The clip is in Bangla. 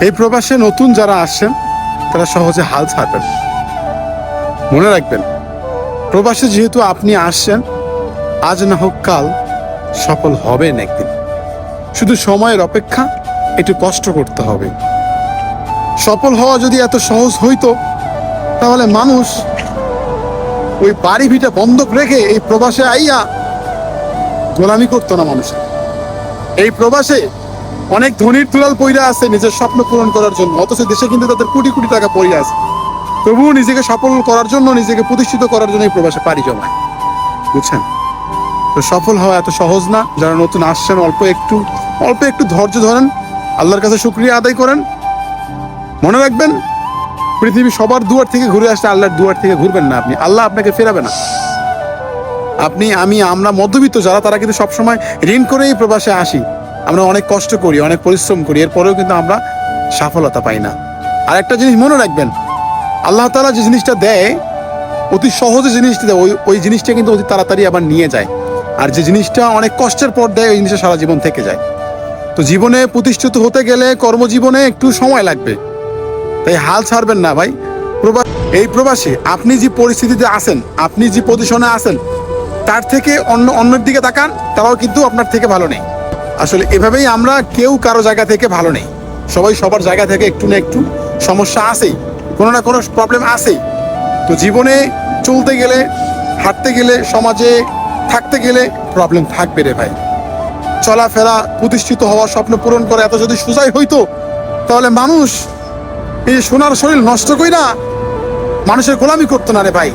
এই প্রবাসে নতুন যারা আসছেন তারা সহজে হাল ছাড়বেন। মনে রাখবেন, প্রবাসে যেহেতু আপনি আসছেন, আজ না হোক কাল সফল হবেন একদিন। শুধু সময়ের অপেক্ষা, একটু কষ্ট করতে হবে। সফল হওয়া যদি এত সহজ হইতো, তাহলে মানুষ ওই বাড়ি ভিটা বন্ধক রেখে এই প্রবাসে আইয়া গোলামি করতো না মানুষের। এই প্রবাসে অনেক ধনীর দুলাল পইরা আছে নিজের স্বপ্ন পূরণ করার জন্য, অথচ দেশে কিন্তু তাদের কোটি কোটি টাকা পইরা আছে, তবুও নিজেকে সফল করার জন্য, নিজেকে প্রতিষ্ঠিত করার জন্য এই প্রবাসে পাড়ি জমায়। বুঝছেন? তো সফল হওয়া এত সহজ না। যারা নতুন আসছেন, অল্প একটু ধৈর্য ধরেন, আল্লাহর কাছে শুকরিয়া আদায় করেন। মনে রাখবেন, পৃথিবী সবার দুয়ার থেকে ঘুরে আসলে আল্লাহর দুয়ার থেকে ঘুরবেন না আপনি, আল্লাহ আপনাকে ফেরাবে না। আপনি, আমি, আমরা মধ্যবিত্ত যারা, তারা কিন্তু সবসময় ঋণ করেই প্রবাসে আসি। আমরা অনেক কষ্ট করি, অনেক পরিশ্রম করি, এরপরেও কিন্তু আমরা সফলতা পাই না। আর একটা জিনিস মনে রাখবেন, আল্লাহ তাআলা যে জিনিসটা দেয়, অতি সহজে জিনিসটা দেয়, ওই জিনিসটা কিন্তু অতি তাড়াতাড়ি আবার নিয়ে যায়। আর যে জিনিসটা অনেক কষ্টের পর দেয়, ওই জিনিসটা সারা জীবন থেকে যায়। তো জীবনে প্রতিষ্ঠিত হতে গেলে কর্মজীবনে একটু সময় লাগবে, তাই হাল ছাড়বেন না ভাই। এই প্রবাসে আপনি যে পরিস্থিতিতে আছেন, আপনি যে পজিশনে আছেন, তার থেকে অন্যের দিকে তাকান, তারাও কিন্তু আপনার থেকে ভালো নেই। আসলে এভাবেই আমরা কেউ কারো জায়গা থেকে ভালো নেই। সবাই সবার জায়গা থেকে একটু না একটু সমস্যা আছেই, কোনো না কোনো প্রবলেম আছেই। তো জীবনে চলতে গেলে, হাঁটতে গেলে, সমাজে থাকতে গেলে প্রবলেম থাকবে রে ভাই। চলাফেরা, প্রতিষ্ঠিত হওয়া, স্বপ্ন পূরণ করা এত যদি সোজাই হইতো, তাহলে মানুষ এই সোনার শরীর নষ্ট কইরা মানুষের গোলামি করতো না রে ভাই।